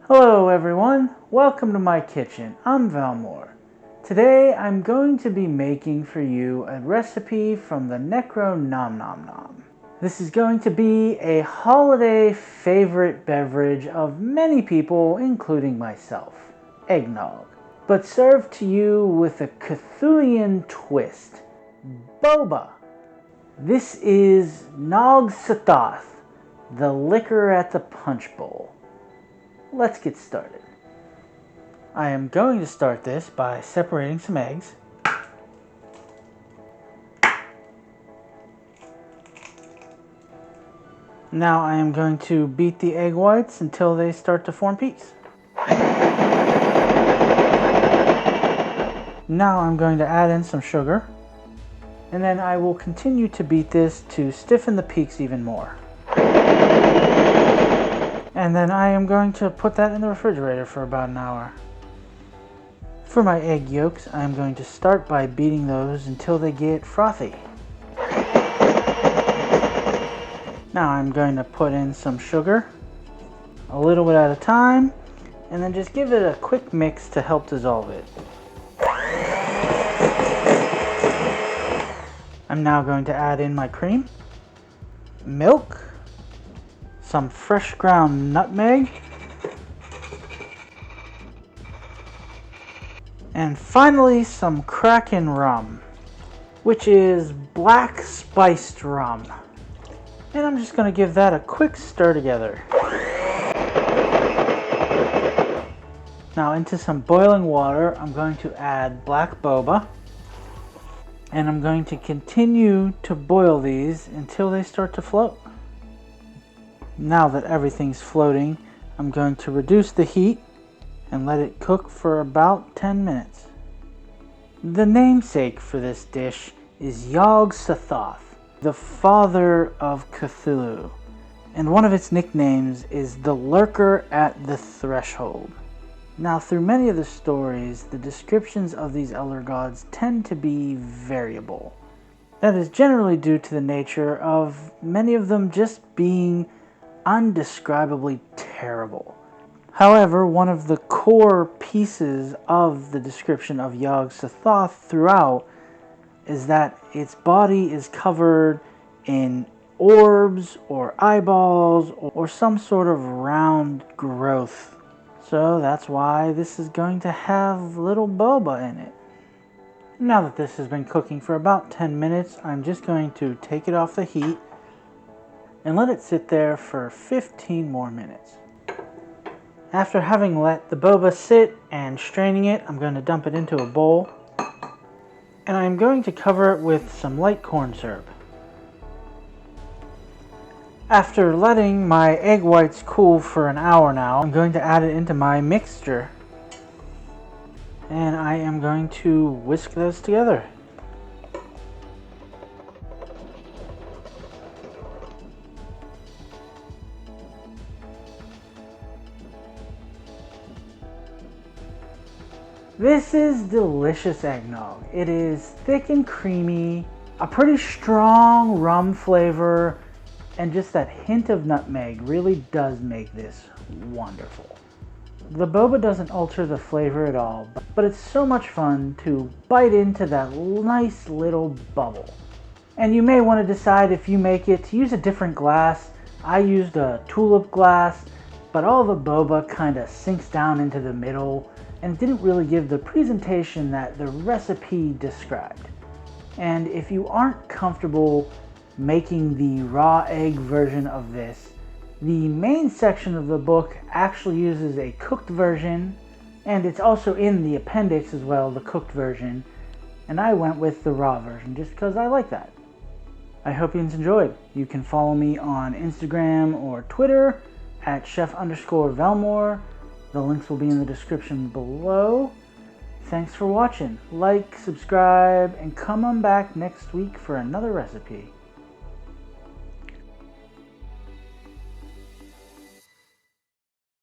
Hello everyone, welcome to my kitchen. I'm Valmore. Today I'm going to be making for you a recipe from the Necronomnomnom. This is going to be a holiday favorite beverage of many people, including myself, eggnog, but served to you with a Cthulhian twist, boba. This is Nog-Sothoth, the liquor at the Punchbowl. Let's get started. I am going to start this by separating some eggs. Now I am going to beat the egg whites until they start to form peaks. Now I'm going to add in some sugar, and then I will continue to beat this to stiffen the peaks even more. And then I am going to put that in the refrigerator for about an hour. For my egg yolks, I am going to start by beating those until they get frothy. Now I'm going to put in some sugar, a little bit at a time, and then just give it a quick mix to help dissolve it. I'm now going to add in my cream, milk, some fresh ground nutmeg, and finally some Kraken rum, which is black spiced rum. And I'm just going to give that a quick stir together. Now into some boiling water, I'm going to add black boba, and I'm going to continue to boil these until they start to float. Now that everything's floating, I'm going to reduce the heat and let it cook for about 10 minutes. The namesake for this dish is Nog-Sothoth, the father of Cthulhu, and one of its nicknames is the lurker at the threshold. Now, through many of the stories, the descriptions of these elder gods tend to be variable. That is generally due to the nature of many of them just being undescribably terrible. However, one of the core pieces of the description of Nog-Sothoth throughout is that its body is covered in orbs or eyeballs or some sort of round growth. So that's why this is going to have little boba in it. Now that this has been cooking for about 10 minutes, I'm just going to take it off the heat and let it sit there for 15 more minutes. After having let the boba sit and straining it, I'm going to dump it into a bowl, and I'm going to cover it with some light corn syrup. After letting my egg whites cool for an hour now, I'm going to add it into my mixture, and I am going to whisk those together. This is delicious eggnog. It is thick and creamy, a pretty strong rum flavor, and just that hint of nutmeg really does make this wonderful. The boba doesn't alter the flavor at all, but it's so much fun to bite into that nice little bubble. And you may want to decide if you make it to use a different glass. I used a tulip glass, but all the boba kind of sinks down into the middle and didn't really give the presentation that the recipe described. And if you aren't comfortable making the raw egg version of this, the main section of the book actually uses a cooked version, and it's also in the appendix as well, the cooked version, and I went with the raw version just because I like that. I hope you enjoyed. You can follow me on Instagram or Twitter at chef_Valmore. The links will be in the description below. Thanks for watching. Like, subscribe, and come on back next week for another recipe.